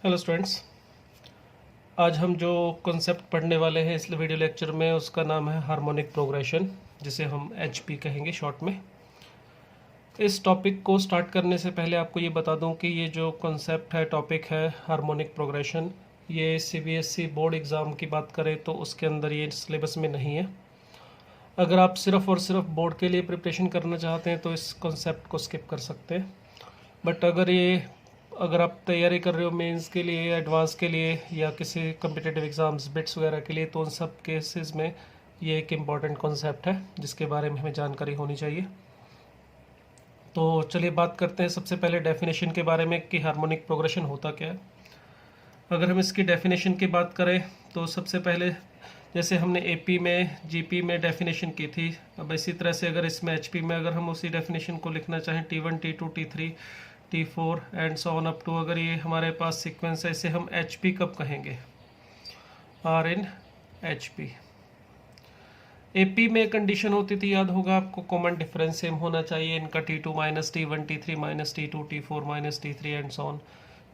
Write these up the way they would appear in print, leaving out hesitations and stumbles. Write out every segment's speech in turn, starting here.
Hello students. आज हम जो कॉन्सेप्ट पढ़ने वाले हैं इस वीडियो लेक्चर में उसका नाम है हार्मोनिक प्रोग्रेशन, जिसे हम एचपी कहेंगे शॉर्ट में। इस टॉपिक को स्टार्ट करने से पहले आपको ये बता दूं कि ये जो कॉन्सेप्ट है, टॉपिक है हार्मोनिक प्रोग्रेशन, ये सीबीएसई बोर्ड एग्ज़ाम की बात करें तो उसके अंदर ये सिलेबस में नहीं है। अगर आप सिर्फ और सिर्फ बोर्ड के लिए प्रिपरेशन करना चाहते हैं तो इस कॉन्सेप्ट को स्किप कर सकते हैं। बट अगर आप तैयारी कर रहे हो मेंस के लिए, एडवांस के लिए या किसी कम्पिटिटिव एग्ज़ाम्स बिट्स वगैरह के लिए, तो उन सब केसेस में ये एक इम्पॉर्टेंट कॉन्सेप्ट है जिसके बारे में हमें जानकारी होनी चाहिए। तो चलिए बात करते हैं सबसे पहले डेफिनेशन के बारे में कि हार्मोनिक प्रोग्रेशन होता क्या है। अगर हम इसकी डेफिनेशन की बात करें तो सबसे पहले जैसे हमने एपी में, जीपी में डेफिनेशन की थी, अब इसी तरह से अगर इसमें एचपी में अगर हम उसी डेफिनेशन को लिखना चाहें T1 T2 T3 T4 and so on up to, अगर ये हमारे पास सीक्वेंस है, इसे हम HP कब कहेंगे? R in HP। AP में कंडीशन होती थी, याद होगा आपको, कॉमन डिफरेंस सेम होना चाहिए इनका, T2 minus T1 T3 minus T2 T4 minus T3 and so on.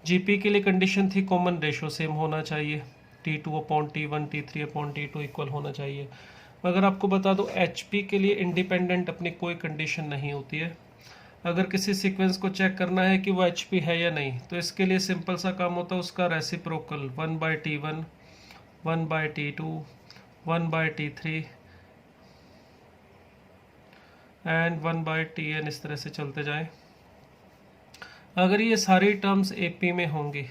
GP के लिए कंडीशन थी कॉमन रेशो सेम होना चाहिए, T2 upon T1 T3 upon T2 equal होना चाहिए। मगर आपको बता दो HP के लिए इंडिपेंडेंट अपनी कोई कंडीशन नहीं होती है। अगर किसी सीक्वेंस को चेक करना है कि वो HP है या नहीं, तो इसके लिए सिंपल सा काम होता है उसका reciprocal 1/T1 1/T2 1/T3 and 1/Tn, इस तरह से चलते जाएं। अगर ये सारी टर्म्स AP में होंगी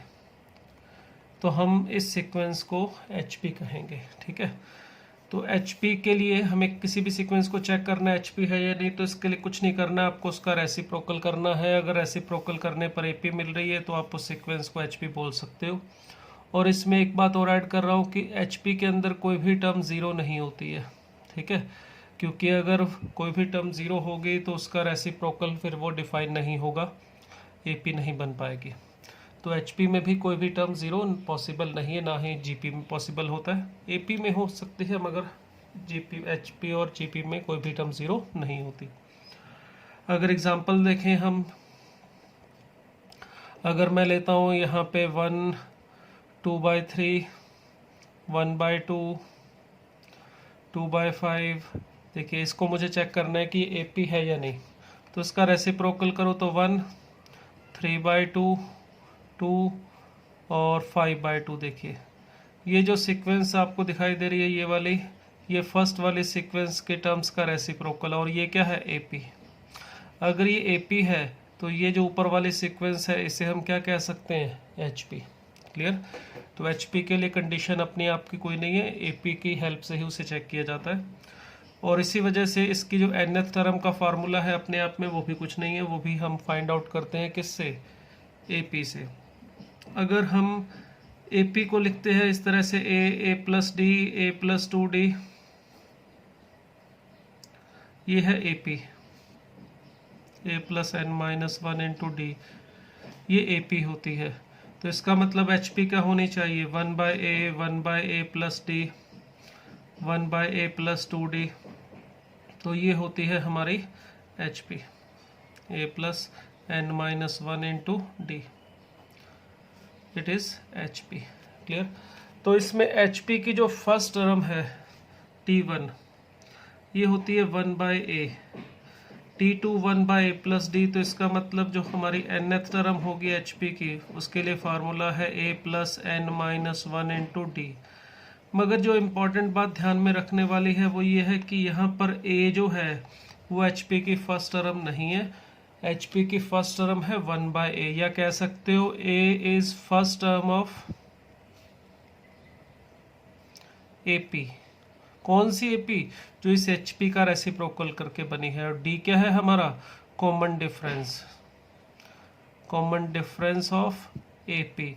तो हम इस सीक्वेंस को HP कहेंगे, ठीक है। तो HP के लिए हमें किसी भी सीक्वेंस को चेक करना है HP है या नहीं, तो इसके लिए कुछ नहीं करना है, आपको उसका रेसिप्रोकल करना है। अगर रेसिप्रोकल करने पर AP मिल रही है तो आप उस सीक्वेंस को HP बोल सकते हो। और इसमें एक बात और ऐड कर रहा हूँ कि HP के अंदर कोई भी टर्म ज़ीरो नहीं होती है, ठीक है, क्योंकि अगर कोई भी टर्म ज़ीरो होगी तो उसका रेसिप्रोकल फिर वो डिफाइन नहीं होगा, AP नहीं बन पाएगी। तो HP में भी कोई भी टर्म ज़ीरो पॉसिबल नहीं है, ना ही GP में पॉसिबल होता है। AP में हो सकती है मगर HP और GP में कोई भी टर्म ज़ीरो नहीं होती। अगर एग्जांपल देखें हम, अगर मैं लेता हूँ यहाँ पे 1 2/3 1/2 2/5, देखिए इसको मुझे चेक करना है कि AP है या नहीं, तो इसका रेसिप्रोकल करो तो 1 3/2 2 और 5/2। देखिए ये जो सीक्वेंस आपको दिखाई दे रही है ये वाली, ये फर्स्ट वाली सीक्वेंस के टर्म्स का रेसिप्रोकल, और ये क्या है? AP। अगर ये AP है तो ये जो ऊपर वाली सीक्वेंस है इसे हम क्या कह सकते हैं? HP। क्लियर? तो HP के लिए कंडीशन अपनी आप की कोई नहीं है, AP की हेल्प से ही उसे चेक किया जाता है। और इसी वजह से इसकी जो nth टर्म का फार्मूला है अपने आप में वो भी कुछ नहीं है, वो भी हम फाइंड आउट करते हैं किससे? AP से। अगर हम AP को लिखते हैं इस तरह से A plus D A plus 2D, ये है AP, A plus n minus 1 into D, ये AP होती है। तो इसका मतलब HP क्या होनी चाहिए? 1/A plus D 1/A plus 2D, तो ये होती है हमारी HP, A plus n minus 1 into D, it is HP। Clear? तो इसमें HP की जो फर्स्ट टर्म है T1, ये होती है 1/A, T2 1/A plus D, तो इसका मतलब जो हमारी nth टर्म होगी HP की उसके लिए फार्मूला है A plus n minus 1 into D। मगर जो इम्पोर्टेंट बात ध्यान में रखने वाली है वो ये है कि यहाँ पर A जो है वो HP की फर्स्ट टर्म नहीं है, HP की फर्स्ट टर्म है 1/A, या कह सकते हो A is first term of AP। कौन सी AP? जो इस HP का रेसिप्रोकल करके बनी है। और D क्या है हमारा? Common difference, common difference of AP।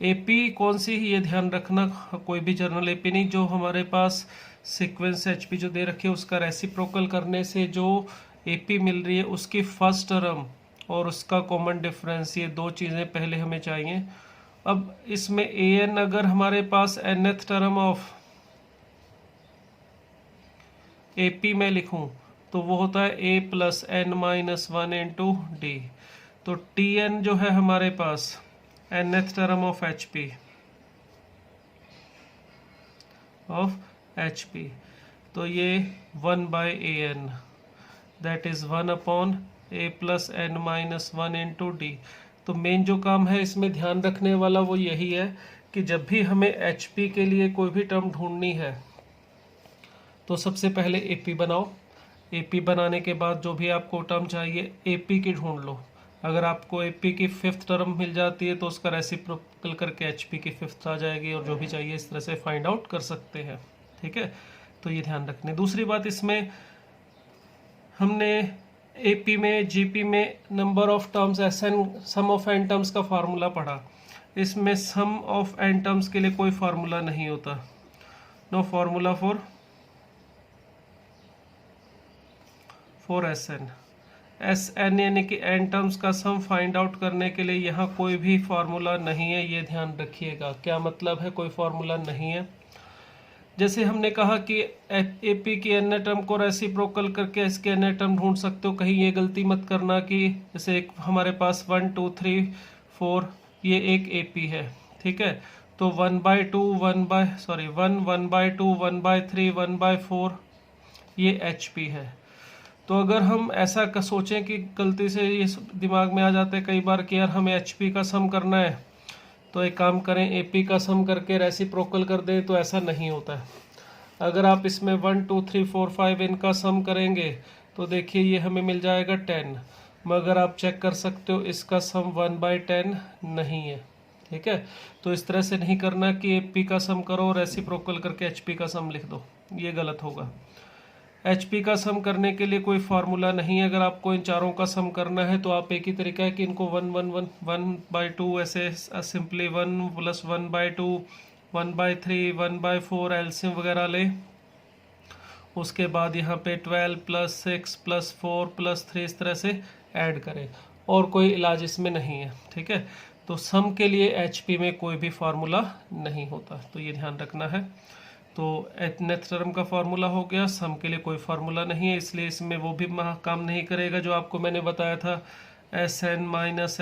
AP कौन सी है ये ध्यान रखना, कोई भी जनरल AP नहीं, जो हमारे पास सीक्वेंस HP जो दे रखी है उसका रेसिप्रोकल करने से जो AP मिल रही है उसकी फर्स्ट टर्म और उसका कॉमन डिफरेंस, ये दो चीज़ें पहले हमें चाहिए। अब इसमें AN अगर हमारे पास nth टर्म ऑफ AP में लिखूं तो वो होता है A plus n minus 1 into D। तो Tn जो है हमारे पास nth term of HP, तो ये 1/an, that is 1/a plus n minus 1 into D. तो मेन जो काम है इसमें ध्यान रखने वाला वो यही है कि जब भी हमें HP के लिए कोई भी टर्म ढूंढनी है तो सबसे पहले AP बनाओ। AP बनाने के बाद जो भी आपको टर्म चाहिए AP की ढूंढ लो। अगर आपको AP की 5th टर्म मिल जाती है तो उसका रेसिप्रोकल करके HP की 5th आ जाएगी, और जो भी चाहिए इस तरह से फाइंड आउट कर सकते हैं। ठीक है, तो ये ध्यान रखने। दूसरी बात, इसमें हमने AP में GP में number of terms SN sum of n terms का फार्मूला पढ़ा। इसमें सम ऑफ n टर्म्स के लिए कोई फार्मूला नहीं होता, नो फार्मूला फॉर SN यानी कि n टर्म्स का सम फाइंड आउट करने के लिए यहाँ कोई भी फार्मूला नहीं है, ये ध्यान रखिएगा। क्या मतलब है कोई फार्मूला नहीं है? जैसे हमने कहा कि AP की n टर्म को रेसिप्रोकल करके इसके n टर्म ढूंढ सकते हो। कहीं ये गलती मत करना कि जैसे एक हमारे पास 1 2 3 4 ये एक AP है, ठीक है, तो 1/2 1 1/2 1/3 1/4 ये HP है। तो अगर हम ऐसा सोचें कि गलती से ये दिमाग में आ जाता है कई बार कि यार हमें HP का सम करना है, तो एक काम करें AP का सम करके रेसिप्रोकल कर दें, तो ऐसा नहीं होता है। अगर आप इसमें 1 2 3 4 5 इनका सम करेंगे तो देखिए ये हमें मिल जाएगा 10, मगर आप चेक कर सकते हो इसका सम 1/10 नहीं है। ठीक है, तो इस तरह से नहीं करना कि AP का सम करो और रेसिप्रोकल करके HP का सम लिख दो, ये गलत होगा। HP का सम करने के लिए कोई फार्मूला नहीं है। अगर आपको इन चारों का सम करना है तो आप एक ही तरीका है कि इनको 1/2 ऐसे सिंपली 1 प्लस 1/2 1/3 1/4 एलसीएम वगैरह ले। उसके बाद यहाँ पे 12 प्लस 6 प्लस 4 प्लस 3 इस तरह से ऐड करें, और कोई इलाज इसमें नहीं है। ठीक है, तो सम के लिए HP में कोई भी फार्मूला नहीं होता, तो ये ध्यान रखना है। तो nth टर्म का फार्मूला हो गया, सम के लिए कोई फार्मूला नहीं है, इसलिए इसमें वो भी काम नहीं करेगा जो आपको मैंने बताया था SN minus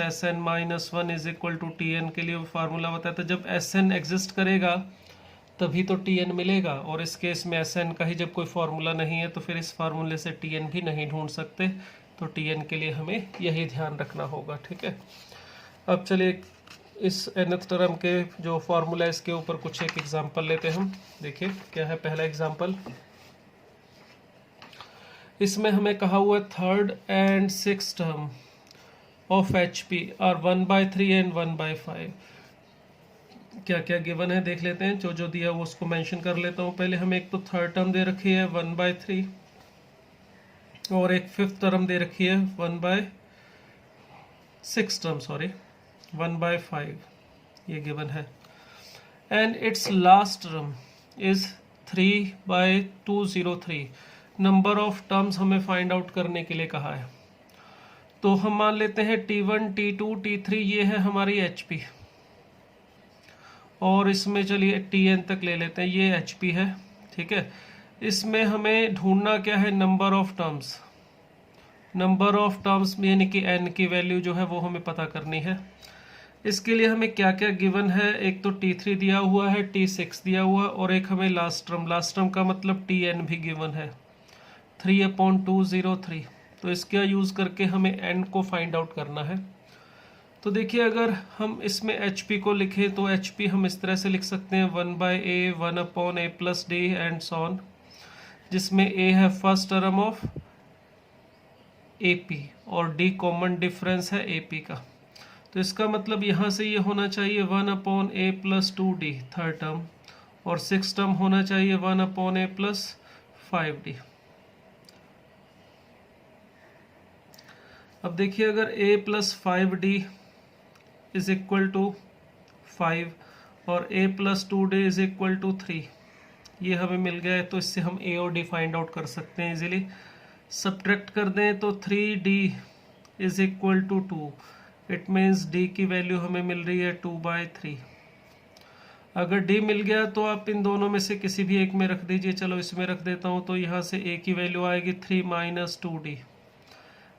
1 is equal to TN के लिए वो फार्मूला बताया था। जब SN एग्जिस्ट करेगा तभी तो TN मिलेगा, और इस केस में SN का ही जब कोई फार्मूला नहीं है तो फिर इस फार्मूले से TN भी नहीं ढूंढ सकते, तो TN के लिए हमें यही ध्यान रखना होगा। ठीक है, अब चलिए इस nth टर्म के जो फार्मूला है इसके ऊपर कुछ एक एग्जांपल लेते हैं हम। देखिए क्या है पहला एग्जांपल। इसमें हमें कहा हुआ है 3rd and 6th term of HP are 1/3 and 1/5। क्या क्या गिवन है देख लेते हैं, जो जो दिया वो उसको मेंशन कर लेता हूँ। पहले हमें एक तो 3rd टर्म दे रखी है 1/3, और एक 5th टर्म दे रखी है 1/5 ये गिवन है, and it's last term is 3/203। Number of terms हमें फाइंड आउट करने के लिए कहा है, तो हम मान लेते हैं T1 T2 T3 ये है हमारी HP, और इसमें चलिए TN तक ले लेते हैं, ये HP है। ठीक है, इसमें हमें ढूंढना क्या है, number of terms. Number of terms यानी कि n की वैल्यू जो है वो हमें पता करनी है। इसके लिए हमें क्या क्या गिवन है, एक तो T3 दिया हुआ है, T6 दिया हुआ, और एक हमें लास्ट टर्म का मतलब TN भी गिवन है 3/203। तो इसका यूज़ करके हमें n को फाइंड आउट करना है। तो देखिए अगर हम इसमें HP को लिखें तो HP हम इस तरह से लिख सकते हैं 1/a 1/a plus d and so on, जिसमें a है फर्स्ट टर्म ऑफ AP और d कॉमन डिफरेंस है AP का। तो इसका मतलब यहाँ से ये होना चाहिए 1/a plus 2d third term, और 6 टर्म होना चाहिए 1/a प्लस 5d। अब देखिए अगर a plus 5d is equal to 5 और a plus 2d is equal to 3, ये हमें मिल गया है, तो इससे हम a और d फाइंड आउट कर सकते हैं इजीली। सब्ट्रैक्ट कर दें तो 3d is equal to 2, it means d की वैल्यू हमें मिल रही है 2/3। अगर d मिल गया तो आप इन दोनों में से किसी भी एक में रख दीजिए, चलो इसमें रख देता हूँ, तो यहाँ से a की वैल्यू आएगी 3 minus 2d,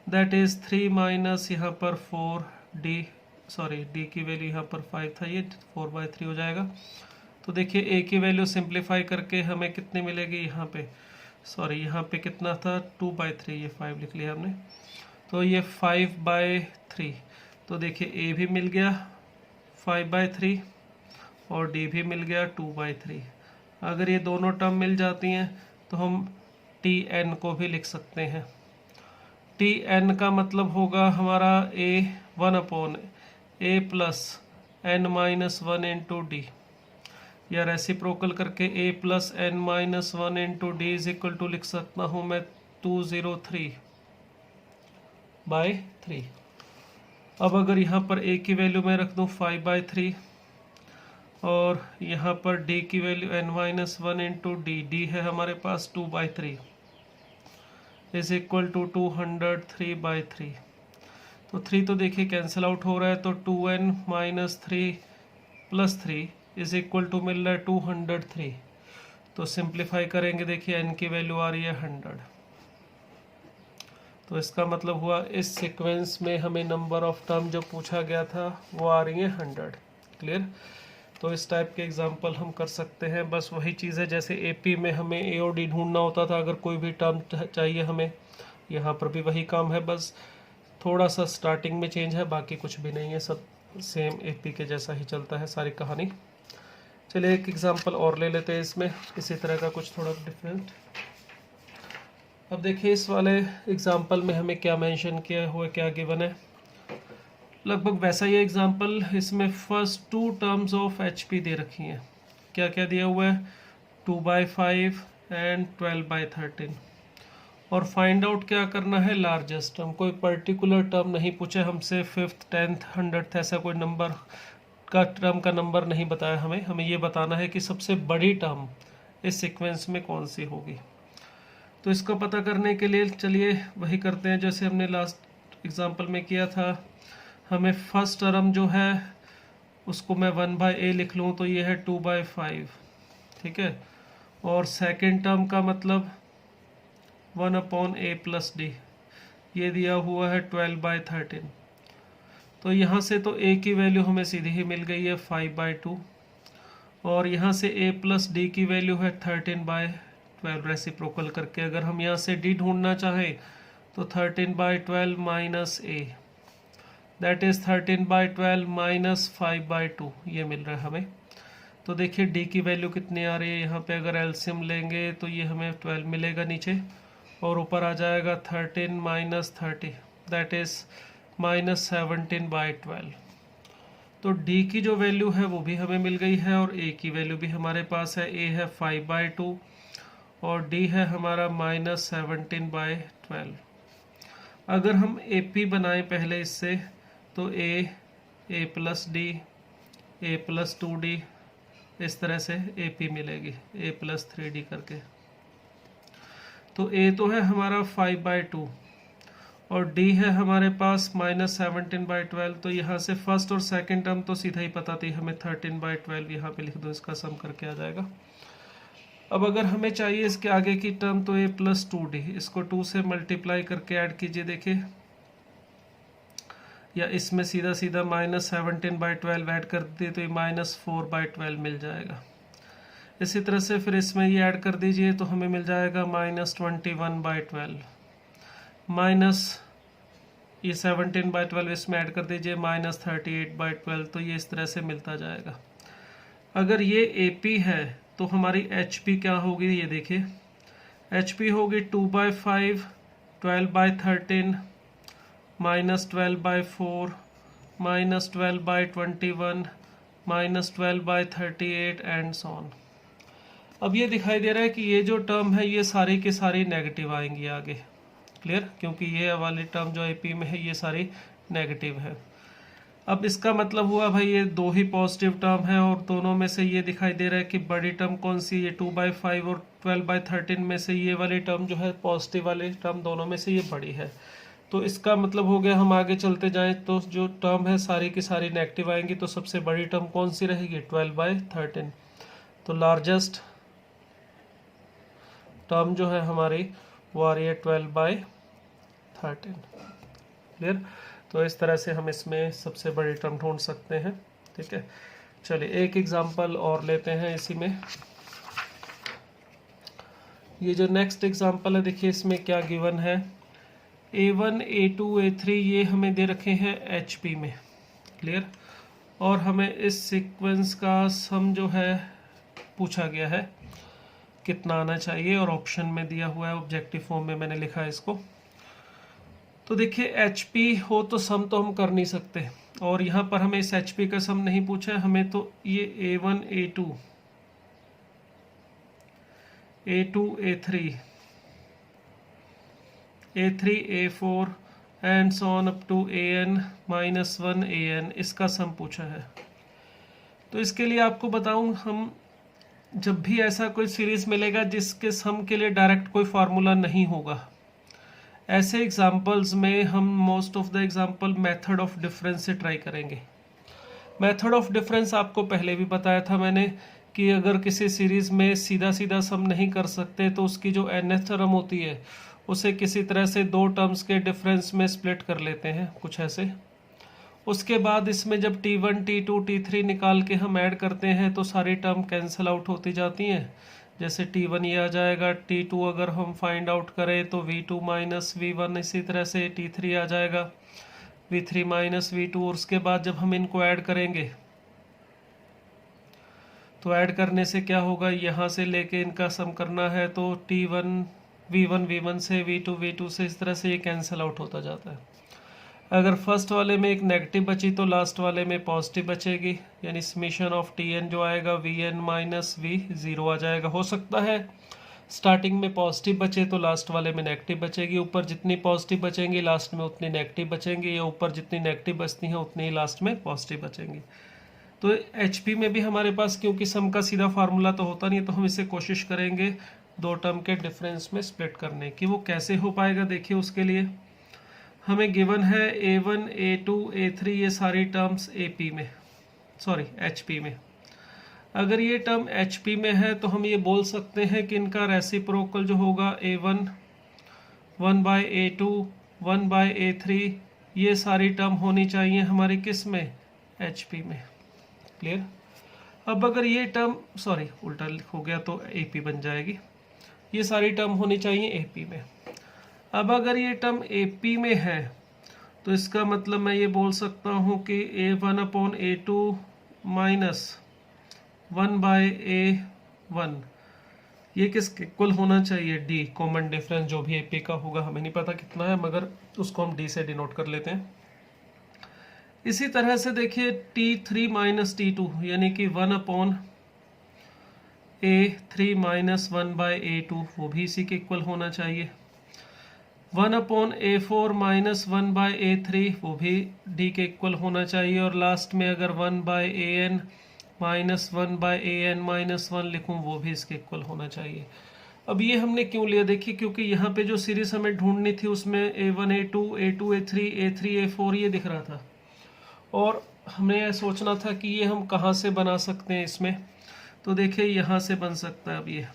that is 3 minus यहाँ पर 4d सॉरी डी की वैल्यू यहाँ पर 5 था, ये 4/3 हो जाएगा। तो देखिए ए की वैल्यू सिंप्लीफाई करके हमें कितनी मिलेगी यहाँ पे, सॉरी यहाँ पे कितना था 2/3, ये 5 लिख लिया हमने, तो ये 5/3। तो देखिए ए भी मिल गया 5/3 और डी भी मिल गया 2/3। अगर ये दोनों टर्म मिल जाती हैं तो हम टी एन को भी लिख सकते हैं। टी एन का मतलब होगा हमारा a 1/a plus n-1 into d, या रेसिप्रोकल करके a plus n-1 into d is equal to लिख सकता हूँ मैं 203/3। अब अगर यहाँ पर a की वैल्यू मैं रख दूँ 5/3 और यहाँ पर d की वैल्यू n-1 इंटू डी है हमारे पास 2/3 इज इक्वल टू 203/3। तो 3 तो देखिए कैंसिल आउट हो रहा है, तो 2n minus 3 plus 3 is equal to मिल रहा है 203। तो सिंप्लीफाई करेंगे, देखिए n की वैल्यू आ रही है 100। तो इसका मतलब हुआ इस सीक्वेंस में हमें नंबर ऑफ टर्म जो पूछा गया था वो आ रही है 100। क्लियर। तो इस टाइप के एग्जांपल हम कर सकते हैं। बस वही चीज़ है जैसे एपी में हमें ए और डी ढूंढना होता था, अगर कोई भी टर्म चाहिए हमें, यहाँ पर भी वही काम है, बस थोड़ा सा स्टार्टिंग में चेंज है, बाकी कुछ भी नहीं है, सब सेम एपी के जैसा ही चलता है सारी कहानी। चलिए एक एग्जांपल और ले लेते हैं इसमें, इसी तरह का कुछ थोड़ा डिफरेंट। अब देखिए इस वाले एग्जांपल में हमें क्या मेंशन किया हुआ, क्या गिवन है, लगभग वैसा ही एग्जांपल। इसमें फर्स्ट 2 टर्म्स ऑफ एचपी दे रखी हैं। क्या क्या दिया हुआ है, 2/5 एंड 12/13। और फाइंड आउट क्या करना है, लार्जेस्ट टर्म। कोई पर्टिकुलर टर्म नहीं पूछे हमसे, 5th 10th 100th ऐसा कोई नंबर का टर्म का नंबर नहीं बताया हमें ये बताना है कि सबसे बड़ी टर्म इस सीक्वेंस में कौन सी होगी। तो इसको पता करने के लिए चलिए वही करते हैं जैसे हमने लास्ट एग्जांपल में किया था। हमें फर्स्ट टर्म जो है उसको मैं 1/a लिख लूँ, तो ये है 2/5, ठीक है। और सेकेंड टर्म का मतलब 1/a प्लस डी, ये दिया हुआ है 12/13। तो यहाँ से तो a की वैल्यू हमें सीधी ही मिल गई है 5/2, और यहाँ से a प्लस डी की वैल्यू है 13/12। रेसिप्रोकल करके अगर हम यहाँ से d ढूंढना चाहें तो 13/12 minus a, that is 13/12 minus 5/2, ये मिल रहा है हमें। तो देखिए d की वैल्यू कितनी आ रही है, यहाँ पे अगर एलसीएम लेंगे तो ये हमें 12 मिलेगा नीचे, और ऊपर आ जाएगा 13 माइनस 30, दैट इज माइनस 17/12। तो d की जो वैल्यू है वो भी हमें मिल गई है, और a की वैल्यू भी हमारे पास है। a है 5/2 और d है हमारा माइनस 17/12। अगर हम AP बनाएं पहले इससे, तो a plus D, a plus 2d, इस तरह से AP मिलेगी, a प्लस 3d करके। तो a तो है हमारा 5/2 और d है हमारे पास माइनस 17/12। तो यहाँ से फर्स्ट और सेकंड टर्म तो सीधा ही पता थी हमें, 13/12 यहाँ पे लिख दो, इसका सम करके आ जाएगा। अब अगर हमें चाहिए इसके आगे की टर्म, तो a प्लस 2d, इसको 2 से मल्टीप्लाई करके ऐड कीजिए, देखिए, या इसमें सीधा सीधा माइनस 17/12 ऐड कर दिए तो ये माइनस 4/12 मिल जाएगा। इसी तरह से फिर इसमें ये ऐड कर दीजिए तो हमें मिल जाएगा माइनस 21/12, माइनस ये 17/12 इसमें ऐड कर दीजिए, माइनस 38/12। तो ये इस तरह से मिलता जाएगा। अगर ये AP है तो हमारी HP क्या होगी, ये देखिए, HP होगी 2/5, 12/13, minus 12/4, minus 12/21, minus 12/38 and so on. अब ये दिखाई दे रहा है कि ये जो टर्म है ये सारी की सारी नेगेटिव आएंगी आगे। क्लियर, क्योंकि ये वाली टर्म जो AP में है ये सारी नेगेटिव है। अब इसका मतलब हुआ भाई ये 2 ही पॉजिटिव टर्म है, और दोनों में से ये दिखाई दे रहा है कि बड़ी टर्म कौन सी, ये 2/5 और 12/13 में से ये वाली टर्म जो है पॉजिटिव वाली टर्म, दोनों में से ये बड़ी है। तो इसका मतलब हो गया हम आगे चलते जाएं तो जो टर्म है सारी की सारी नेगेटिव आएंगी, तो सबसे बड़ी टर्म कौन सी रहेगी, 12/13। तो लार्जेस्ट टर्म जो है हमारी वो आ रही है 12/13। क्लियर। तो इस तरह से हम इसमें सबसे बड़ी टर्म ढूंढ सकते हैं। ठीक है, चलिए एक एग्जांपल और लेते हैं इसी में। ये जो नेक्स्ट एग्जांपल है, देखिए इसमें क्या गिवन है, A1 A2 A3 ये हमें दे रखे हैं HP में, क्लियर। और हमें इस सीक्वेंस का सम जो है पूछा गया है कितना आना चाहिए, और ऑप्शन में दिया हुआ है, ऑब्जेक्टिव फॉर्म में मैंने लिखा है इसको। तो देखिए HP हो तो सम तो हम कर नहीं सकते, और यहाँ पर हमें इस HP का सम नहीं पूछा है, हमें तो ये A1 A2 A2 A3 A3 A4 and so on up to AN-1 AN इसका सम पूछा है। तो इसके लिए आपको बताऊं, हम जब भी ऐसा कोई सीरीज मिलेगा जिसके सम के लिए डायरेक्ट कोई फार्मूला नहीं होगा, ऐसे एग्जांपल्स में हम most of the example method of difference से ट्राई करेंगे। मेथड ऑफ डिफरेंस आपको पहले भी बताया था मैंने कि अगर किसी सीरीज में सीधा सीधा सम नहीं कर सकते तो उसकी जो nth टर्म होती है उसे किसी तरह से दो टर्म्स के डिफरेंस में स्प्लिट कर लेते हैं, कुछ ऐसे। उसके बाद इसमें जब T1 T2 T3 निकाल के हम ऐड करते हैं तो सारी टर्म कैंसिल आउट होती जाती हैं। जैसे T1 ये आ जाएगा, T2 अगर हम फाइंड आउट करें तो V2 माइनस V1, इसी तरह से T3 आ जाएगा V3 माइनस V2। और उसके बाद जब हम इनको ऐड करेंगे तो ऐड करने से क्या होगा, यहाँ से लेके इनका सम करना है तो T1 V1 V1 से V2 V2 से, इस तरह से ये कैंसिल आउट होता जाता है। अगर फर्स्ट वाले में एक नेगेटिव बची तो लास्ट वाले में पॉजिटिव बचेगी, यानी समेशन ऑफ Tn जो आएगा Vn माइनस V 0 आ जाएगा। हो सकता है स्टार्टिंग में पॉजिटिव बचे तो लास्ट वाले में नेगेटिव बचेगी, ऊपर जितनी पॉजिटिव बचेंगी लास्ट में उतनी नेगेटिव बचेंगी, या ऊपर जितनी नेगेटिव बचती हैं उतनी ही लास्ट में पॉजिटिव बचेंगी। तो HP में भी हमारे पास क्योंकि सम का सीधा फार्मूला तो होता नहीं है, तो हम इसे कोशिश करेंगे दो टर्म के डिफरेंस में स्प्लिट करने की। वो कैसे हो पाएगा, देखिए उसके लिए हमें गिवन है A1 A2 A3 ये सारी टर्म्स HP में। अगर ये टर्म HP में है तो हम ये बोल सकते हैं कि इनका रेसिप्रोकल जो होगा A1 1/A2 1/A3 ये सारी टर्म होनी चाहिए हमारी किस में, HP में, क्लियर। अब अगर ये टर्म उल्टा हो गया तो AP बन जाएगी, ये सारी टर्म होनी चाहिए AP में। अब अगर ये टर्म AP में है तो इसका मतलब मैं ये बोल सकता हूँ कि A1/A2 माइनस 1/A1 ये किसके इक्वल होना चाहिए, D, कॉमन डिफरेंस जो भी AP का होगा, हमें नहीं पता कितना है मगर उसको हम D से डिनोट कर लेते हैं। इसी तरह से देखिए T3 माइनस T2 यानी कि 1/A3 माइनस 1/A2 वो भी इसी के इक्वल होना चाहिए। 1/A4 माइनस 1/A3 वो भी D के इक्वल होना चाहिए। और लास्ट में अगर 1/AN माइनस 1/AN माइनस 1 लिखूँ वो भी इसके इक्वल होना चाहिए। अब ये हमने क्यों लिया, देखिए क्योंकि यहाँ पे जो सीरीज हमें ढूंढनी थी उसमें A1 A2 A2 A3 A3 A4 ये दिख रहा था, और हमें सोचना था कि ये हम कहाँ से बना सकते हैं इसमें। तो देखिए यहाँ से बन सकता है। अब ये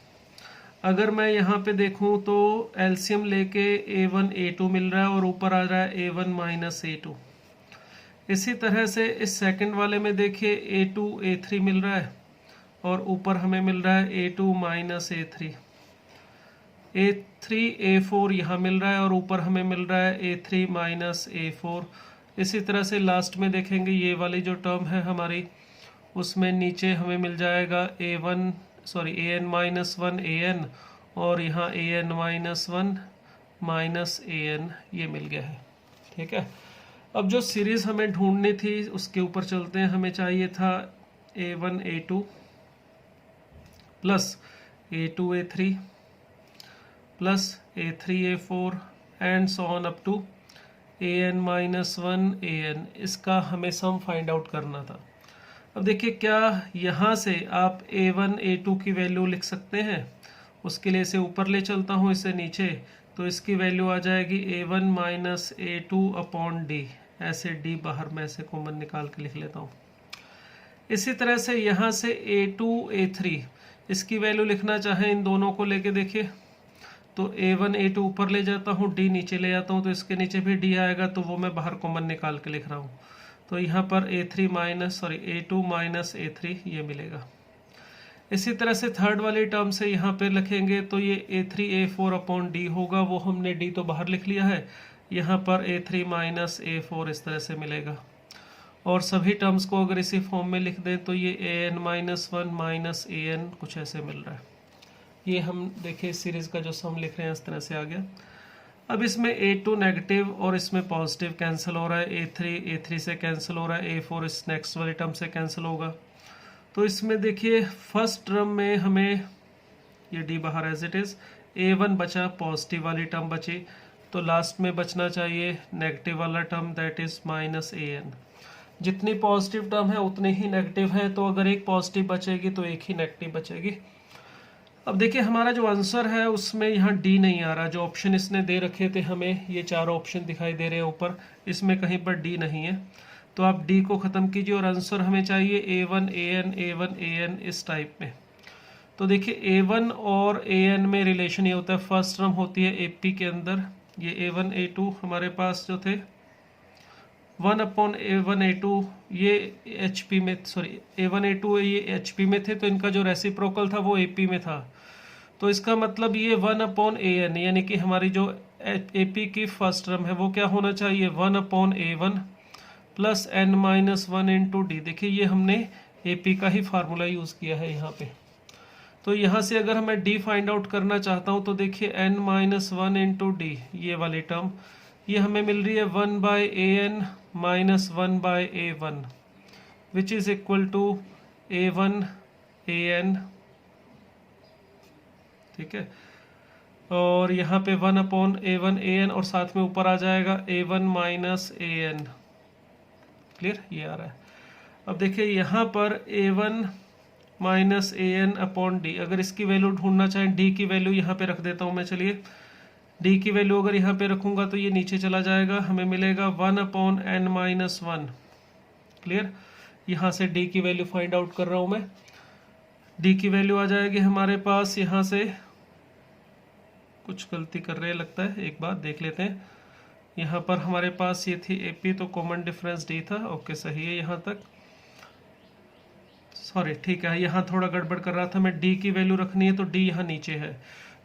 अगर मैं यहाँ पे देखूँ तो एलसीएम लेके A1 A2 मिल रहा है और ऊपर आ रहा है A1 माइनस A2। इसी तरह से इस सेकंड वाले में देखिए A2 A3 मिल रहा है और ऊपर हमें मिल रहा है A2 minus A3। A3 A4 यहाँ मिल रहा है और ऊपर हमें मिल रहा है A3 माइनस A4। इसी तरह से लास्ट में देखेंगे ये वाली जो टर्म है हमारी, उसमें नीचे हमें मिल जाएगा AN माइनस 1 AN और यहाँ AN माइनस 1 माइनस AN ये मिल गया है। ठीक है, अब जो सीरीज हमें ढूंढनी थी उसके ऊपर चलते हैं। हमें चाहिए था A1 A2 plus A2 A3 plus A3 A4 and so on up to AN minus 1 AN। इसका हमें सम फाइंड आउट करना था। अब देखिए क्या यहाँ से आप A1 A2 की वैल्यू लिख सकते हैं, उसके लिए इसे ऊपर ले चलता हूँ, इसे नीचे, तो इसकी वैल्यू आ जाएगी A1 minus A2 upon D। ऐसे D बाहर मैं ऐसे कॉमन निकाल के लिख लेता हूँ। इसी तरह से यहाँ से A2 A3 इसकी वैल्यू लिखना चाहें इन दोनों को लेके देखिए तो A1 A2 ऊपर ले जाता हूँ, D नीचे ले जाता हूँ, तो इसके नीचे भी D आएगा, तो वो मैं बाहर कॉमन निकाल के लिख रहा हूँ। तो यहाँ पर A2 माइनस A3 ये मिलेगा। इसी तरह से थर्ड वाली टर्म से यहाँ पे लिखेंगे तो ये A3 A4 अपॉन D होगा, वो हमने D तो बाहर लिख लिया है, यहाँ पर A3 माइनस A4 इस तरह से मिलेगा। और सभी टर्म्स को अगर इसी फॉर्म में लिख दें तो ये an माइनस 1 माइनस an कुछ ऐसे मिल रहा है। ये हम देखिए इस सीरीज का जो सम लिख रहे हैं इस तरह से आ गया। अब इसमें A2 नेगेटिव और इसमें पॉजिटिव कैंसिल हो रहा है, A3 से कैंसिल हो रहा है, A4 इस नेक्स्ट वाली टर्म से कैंसिल होगा। तो इसमें देखिए फर्स्ट टर्म में हमें ये D बाहर एज इट इज, A1 बचा, पॉजिटिव वाली टर्म बची, तो लास्ट में बचना चाहिए नेगेटिव वाला term, that is minus an। जितनी पॉजिटिव टर्म है उतनी ही नेगेटिव है, तो अगर एक पॉजिटिव बचेगी तो एक ही नेगेटिव बचेगी। अब देखिए हमारा जो आंसर है उसमें यहाँ डी नहीं आ रहा, जो ऑप्शन इसने दे रखे थे हमें, ये चारों ऑप्शन दिखाई दे रहे हैं ऊपर, इसमें कहीं पर डी नहीं है। तो आप डी को ख़त्म कीजिए और आंसर हमें चाहिए A1 an इस टाइप में। तो देखिए A1 और an में रिलेशन ये होता है, फर्स्ट टर्म होती है AP के अंदर, ये A1 A2 हमारे पास जो थे 1 अपॉन A1 A2 ये HP में, सॉरी A1 A2 ये HP में थे, तो इनका जो रेसिप्रोकल था वो AP में था। तो इसका मतलब ये 1 अपॉन an, यानी कि हमारी जो AP की फर्स्ट टर्म है वो क्या होना चाहिए, 1 upon A1 plus n minus 1 into D. देखिए ये हमने AP का ही फार्मूला यूज़ किया है यहाँ पे। तो यहाँ से अगर मैं D फाइंड आउट करना चाहता हूँ तो देखिए n माइनस 1 इंटू डी, ये वाली टर्म ये हमें मिल रही है 1 by an minus 1 by A1 which is equal to A1 an, ठीक है। और यहाँ पे 1 अपॉन A1 an और साथ में ऊपर आ जाएगा A1 माइनस an, क्लियर, ये आ रहा है। अब देखिए यहाँ पर A1 minus an upon D, अगर इसकी वैल्यू ढूंढना चाहें, डी की वैल्यू यहाँ पे रख देता हूँ मैं, चलिए डी की वैल्यू अगर यहाँ पे रखूँगा तो ये नीचे चला जाएगा, हमें मिलेगा 1 अपॉन n माइनस 1, क्लियर। यहाँ से डी की वैल्यू फाइंड आउट कर रहा हूँ मैं, डी की वैल्यू आ जाएगी हमारे पास, यहाँ से कुछ गलती कर रहे हैं लगता है, एक बार देख लेते हैं। यहाँ पर हमारे पास ये थी AP, तो कॉमन डिफरेंस D था, ओके सही है यहाँ तक, सॉरी ठीक है, यहाँ थोड़ा गड़बड़ कर रहा था मैं, D की वैल्यू रखनी है तो D यहाँ नीचे है,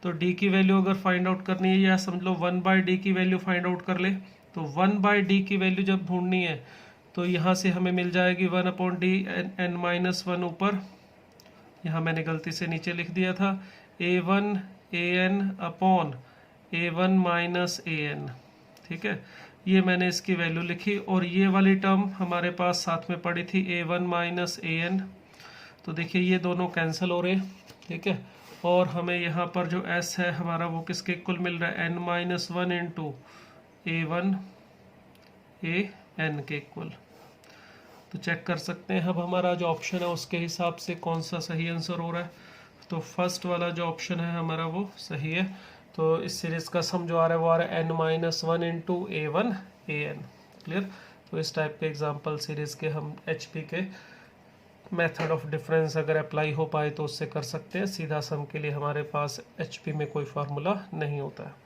तो D की वैल्यू अगर फाइंड आउट करनी है, या समझ लो 1 बाई डी की वैल्यू फाइंड आउट कर ले, तो 1 बाई डी की वैल्यू जब ढूंढनी है तो यहाँ से हमें मिल जाएगी 1 अपॉन डी n माइनस 1 ऊपर, यहाँ मैंने गलती से नीचे लिख दिया था, A1 an upon A1 minus an, ठीक है, ये मैंने इसकी वैल्यू लिखी। और ये वाली टर्म हमारे पास साथ में पड़ी थी A1 माइनस an, तो देखिए ये दोनों कैंसिल हो रहे हैं, ठीक है। और हमें यहाँ पर जो S है हमारा वो किसके इक्वल मिल रहा है, n minus 1 into A1 an के इक्वल। तो चेक कर सकते हैं अब हमारा जो ऑप्शन है उसके हिसाब से कौन सा सही आंसर हो रहा है। तो फर्स्ट वाला जो ऑप्शन है हमारा वो सही है। तो इस सीरीज़ का सम जो आ रहा है वो आ रहा है n minus 1 into A1 an, clear. तो इस टाइप के एग्जाम्पल सीरीज़ के हम HP के मेथड ऑफ डिफरेंस अगर अप्लाई हो पाए तो उससे कर सकते हैं। सीधा सम के लिए हमारे पास HP में कोई फार्मूला नहीं होता है।